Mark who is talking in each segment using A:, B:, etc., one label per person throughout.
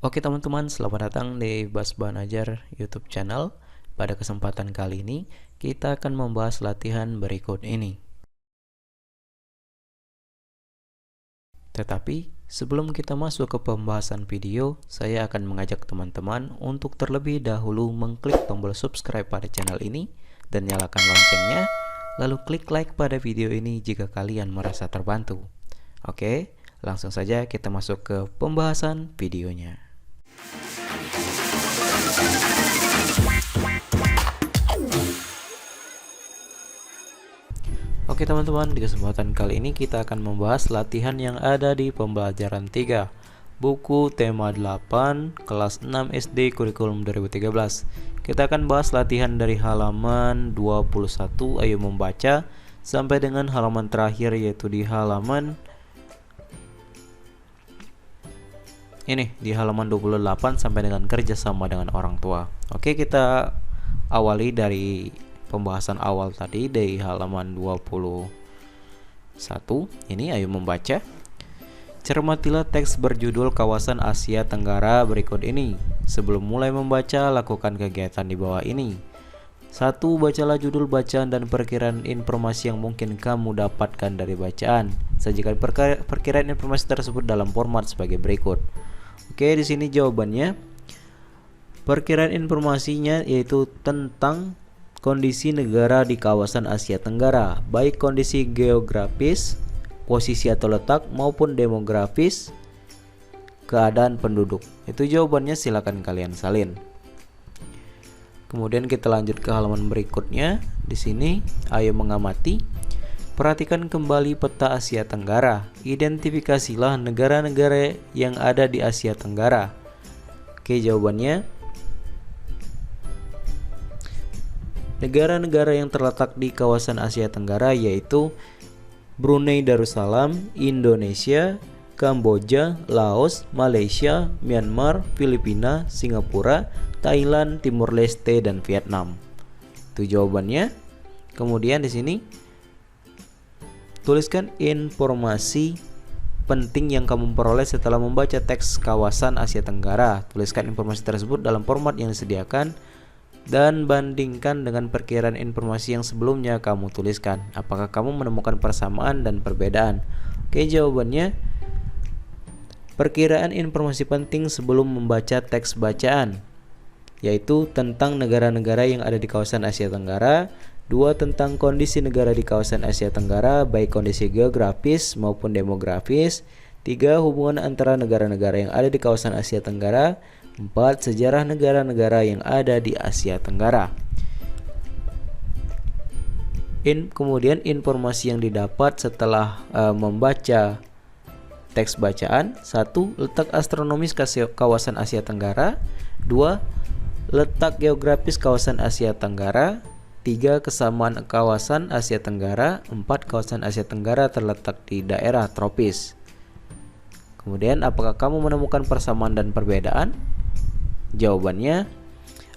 A: Oke teman-teman, selamat datang di Bas Banajar YouTube channel. Pada kesempatan kali ini, kita akan membahas latihan berikut ini. Tetapi, sebelum kita masuk ke pembahasan video, saya akan mengajak teman-teman untuk terlebih dahulu mengklik tombol subscribe pada channel ini dan nyalakan loncengnya, lalu klik like pada video ini jika kalian merasa terbantu. Oke, langsung saja kita masuk ke pembahasan videonya. Oke teman-teman, di kesempatan kali ini kita akan membahas latihan yang ada di pembelajaran 3 buku tema 8 kelas 6 SD kurikulum 2013. Kita akan bahas latihan dari halaman 21, ayo membaca, sampai dengan halaman terakhir yaitu di halaman ini, di halaman 28 sampai dengan kerjasama dengan orang tua. Oke, kita awali dari pembahasan awal tadi dari halaman 21. Ini ayo membaca. Cermatilah teks berjudul Kawasan Asia Tenggara berikut ini. Sebelum mulai membaca, lakukan kegiatan di bawah ini. 1. Bacalah judul bacaan dan perkiraan informasi yang mungkin kamu dapatkan dari bacaan. Sajikan perkiraan informasi tersebut dalam format sebagai berikut. Oke, di sini jawabannya. Perkiraan informasinya yaitu tentang kondisi negara di kawasan Asia Tenggara, baik kondisi geografis, posisi atau letak, maupun demografis, keadaan penduduk. Itu jawabannya, silakan kalian salin. Kemudian kita lanjut ke halaman berikutnya. Di sini, ayo mengamati. Perhatikan kembali peta Asia Tenggara. Identifikasilah negara-negara yang ada di Asia Tenggara. Oke, jawabannya. Negara-negara yang terletak di kawasan Asia Tenggara yaitu Brunei Darussalam, Indonesia, Kamboja, Laos, Malaysia, Myanmar, Filipina, Singapura, Thailand, Timur Leste, dan Vietnam. Itu jawabannya. Kemudian di sini tuliskan informasi penting yang kamu peroleh setelah membaca teks kawasan Asia Tenggara. Tuliskan informasi tersebut dalam format yang disediakan dan bandingkan dengan perkiraan informasi yang sebelumnya kamu tuliskan. Apakah kamu menemukan persamaan dan perbedaan? Oke, jawabannya. Perkiraan informasi penting sebelum membaca teks bacaan, yaitu tentang negara-negara yang ada di kawasan Asia Tenggara. 2. Tentang kondisi negara di kawasan Asia Tenggara, baik kondisi geografis maupun demografis. 3. Hubungan antara negara-negara yang ada di kawasan Asia Tenggara. 4. Sejarah negara-negara yang ada di Asia Tenggara. Kemudian informasi yang didapat setelah membaca teks bacaan. 1. Letak astronomis kawasan Asia Tenggara. 2. Letak geografis kawasan Asia Tenggara. 3. Kesamaan kawasan Asia Tenggara. 4. Kawasan Asia Tenggara terletak di daerah tropis. Kemudian, apakah kamu menemukan persamaan dan perbedaan? Jawabannya,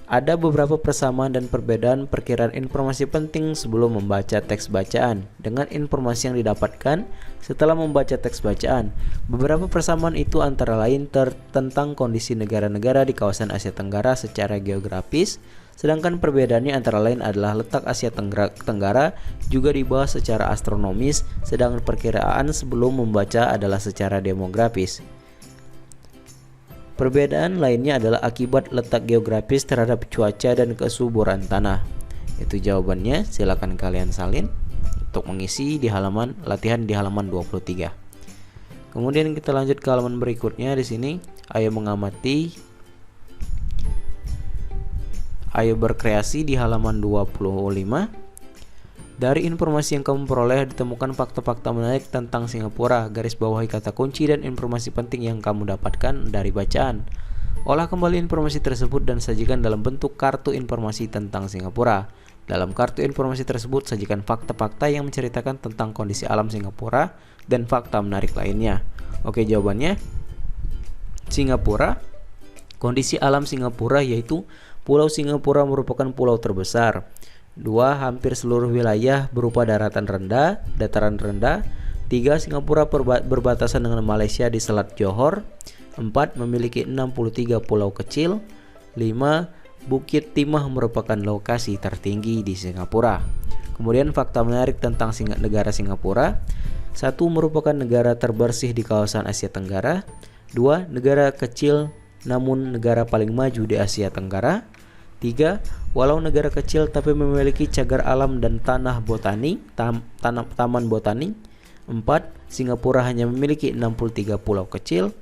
A: ada beberapa persamaan dan perbedaan perkiraan informasi penting sebelum membaca teks bacaan dengan informasi yang didapatkan setelah membaca teks bacaan. Beberapa persamaan itu antara lain tentang kondisi negara-negara di kawasan Asia Tenggara secara geografis, sedangkan perbedaannya antara lain adalah letak Asia Tenggara juga dibahas secara astronomis, sedangkan perkiraan sebelum membaca adalah secara demografis. Perbedaan lainnya adalah akibat letak geografis terhadap cuaca dan kesuburan tanah. Itu jawabannya, silakan kalian salin untuk mengisi di halaman latihan di halaman 23. Kemudian kita lanjut ke halaman berikutnya. Di sini ayo mengamati, ayo berkreasi di halaman 25. Dari informasi yang kamu peroleh ditemukan fakta-fakta menarik tentang Singapura. Garis bawahi kata kunci dan informasi penting yang kamu dapatkan dari bacaan. Olah kembali informasi tersebut dan sajikan dalam bentuk kartu informasi tentang Singapura. Dalam kartu informasi tersebut sajikan fakta-fakta yang menceritakan tentang kondisi alam Singapura dan fakta menarik lainnya. Oke, jawabannya. Singapura. Kondisi alam Singapura yaitu Pulau Singapura merupakan pulau terbesar. 2. Hampir seluruh wilayah berupa daratan rendah, dataran rendah. 3. Singapura berbatasan dengan Malaysia di Selat Johor. 4. Memiliki 63 pulau kecil. 5. Bukit Timah merupakan lokasi tertinggi di Singapura. Kemudian fakta menarik tentang negara Singapura. 1. Merupakan negara terbersih di kawasan Asia Tenggara. 2. Negara kecil namun negara paling maju di Asia Tenggara. 3. Walau negara kecil tapi memiliki cagar alam dan tanah botani, taman botani. 4. Singapura hanya memiliki 63 pulau kecil.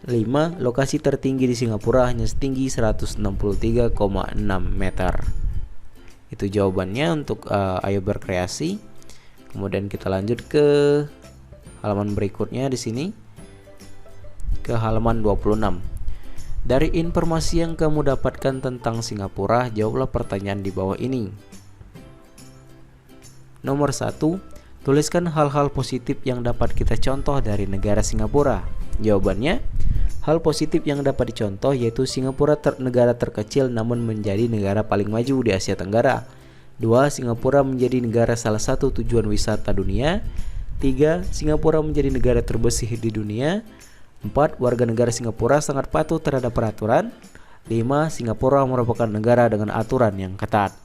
A: 5. Lokasi tertinggi di Singapura hanya setinggi 163,6 meter. Itu jawabannya untuk ayo berkreasi. Kemudian kita lanjut ke halaman berikutnya di sini. Ke halaman 26. Dari informasi yang kamu dapatkan tentang Singapura, jawablah pertanyaan di bawah ini. Nomor 1. Tuliskan hal-hal positif yang dapat kita contoh dari negara Singapura. Jawabannya, hal positif yang dapat dicontoh yaitu Singapura negara terkecil namun menjadi negara paling maju di Asia Tenggara. 2. Singapura menjadi negara salah satu tujuan wisata dunia. 3. Singapura menjadi negara terbersih di dunia. 4. Warga negara Singapura sangat patuh terhadap peraturan. 5. Singapura merupakan negara dengan aturan yang ketat.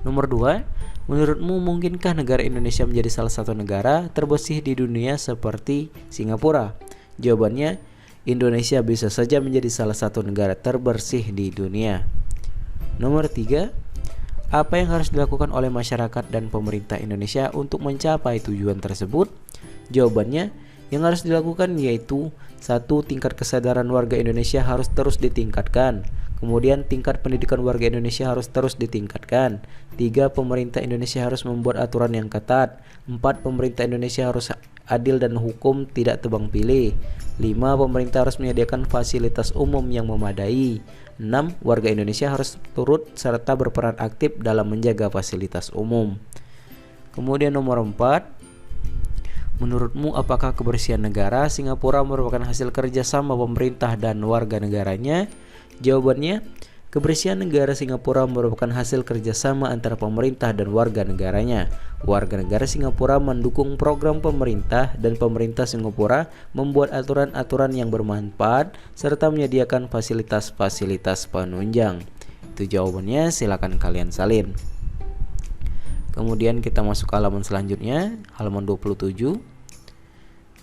A: Nomor 2. Menurutmu mungkinkah negara Indonesia menjadi salah satu negara terbersih di dunia seperti Singapura? Jawabannya, Indonesia bisa saja menjadi salah satu negara terbersih di dunia. Nomor 3. Apa yang harus dilakukan oleh masyarakat dan pemerintah Indonesia untuk mencapai tujuan tersebut? Jawabannya, yang harus dilakukan yaitu 1. Tingkat kesadaran warga Indonesia harus terus ditingkatkan. Kemudian tingkat pendidikan warga Indonesia harus terus ditingkatkan. 3. Pemerintah Indonesia harus membuat aturan yang ketat. 4. Pemerintah Indonesia harus adil dan hukum tidak tebang pilih. 5. Pemerintah harus menyediakan fasilitas umum yang memadai. 6. Warga Indonesia harus turut serta berperan aktif dalam menjaga fasilitas umum. Kemudian nomor 4. Menurutmu apakah kebersihan negara Singapura merupakan hasil kerjasama pemerintah dan warga negaranya? Jawabannya, kebersihan negara Singapura merupakan hasil kerjasama antara pemerintah dan warga negaranya. Warga negara Singapura mendukung program pemerintah dan pemerintah Singapura membuat aturan-aturan yang bermanfaat serta menyediakan fasilitas-fasilitas penunjang. Itu jawabannya, silakan kalian salin. Kemudian kita masuk ke halaman selanjutnya, halaman 27.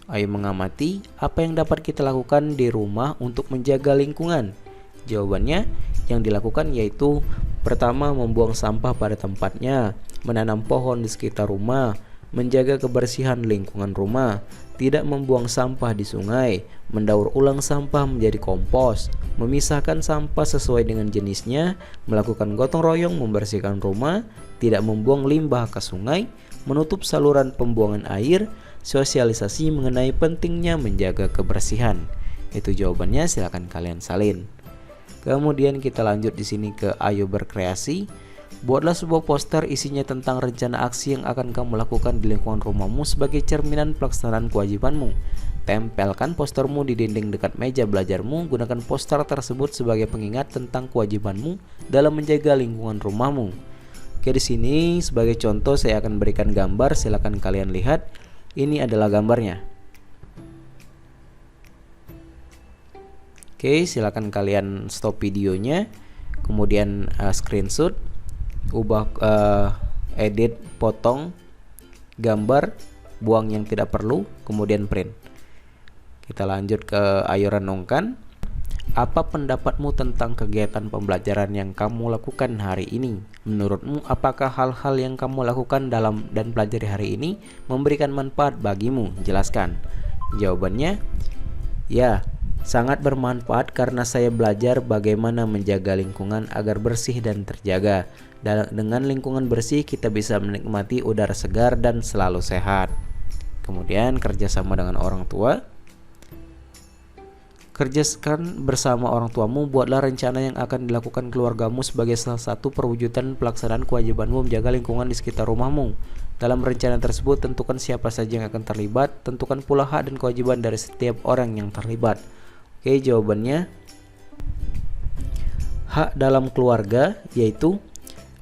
A: Ayo mengamati apa yang dapat kita lakukan di rumah untuk menjaga lingkungan. Jawabannya, yang dilakukan yaitu pertama, membuang sampah pada tempatnya, menanam pohon di sekitar rumah, menjaga kebersihan lingkungan rumah, tidak membuang sampah di sungai, mendaur ulang sampah menjadi kompos, memisahkan sampah sesuai dengan jenisnya, melakukan gotong royong membersihkan rumah, tidak membuang limbah ke sungai, menutup saluran pembuangan air, sosialisasi mengenai pentingnya menjaga kebersihan. Itu jawabannya, silakan kalian salin. Kemudian kita lanjut di sini ke ayo berkreasi. Buatlah sebuah poster isinya tentang rencana aksi yang akan kamu lakukan di lingkungan rumahmu sebagai cerminan pelaksanaan kewajibanmu. Tempelkan postermu di dinding dekat meja belajarmu. Gunakan poster tersebut sebagai pengingat tentang kewajibanmu dalam menjaga lingkungan rumahmu. Oke, di sini sebagai contoh saya akan berikan gambar. Silakan kalian lihat. Ini adalah gambarnya. Oke, silakan kalian stop videonya, kemudian screenshot, ubah, edit, potong gambar, buang yang tidak perlu, kemudian print. Kita lanjut ke ayo renungkan. Apa pendapatmu tentang kegiatan pembelajaran yang kamu lakukan hari ini? Menurutmu apakah hal-hal yang kamu lakukan dalam dan pelajari hari ini memberikan manfaat bagimu? Jelaskan. Jawabannya, ya, sangat bermanfaat karena saya belajar bagaimana menjaga lingkungan agar bersih dan terjaga. Dengan lingkungan bersih kita bisa menikmati udara segar dan selalu sehat. Kemudian kerjasama dengan orang tua. Kerjakan bersama orang tuamu, buatlah rencana yang akan dilakukan keluargamu sebagai salah satu perwujudan pelaksanaan kewajibanmu menjaga lingkungan di sekitar rumahmu. Dalam rencana tersebut tentukan siapa saja yang akan terlibat, tentukan pula hak dan kewajiban dari setiap orang yang terlibat. Oke, jawabannya hak dalam keluarga yaitu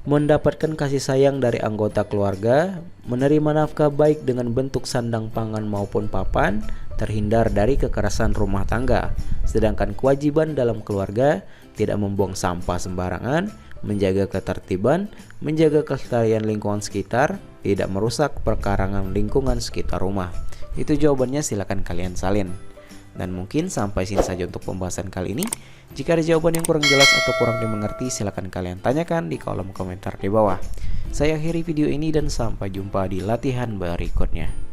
A: mendapatkan kasih sayang dari anggota keluarga, menerima nafkah baik dengan bentuk sandang pangan maupun papan, terhindar dari kekerasan rumah tangga. Sedangkan kewajiban dalam keluarga tidak membuang sampah sembarangan, menjaga ketertiban, menjaga kelestarian lingkungan sekitar, tidak merusak perkarangan lingkungan sekitar rumah. Itu jawabannya, silakan kalian salin. Dan mungkin sampai sini saja untuk pembahasan kali ini. Jika ada jawaban yang kurang jelas atau kurang dimengerti, silakan kalian tanyakan di kolom komentar di bawah. Saya akhiri video ini dan sampai jumpa di latihan berikutnya.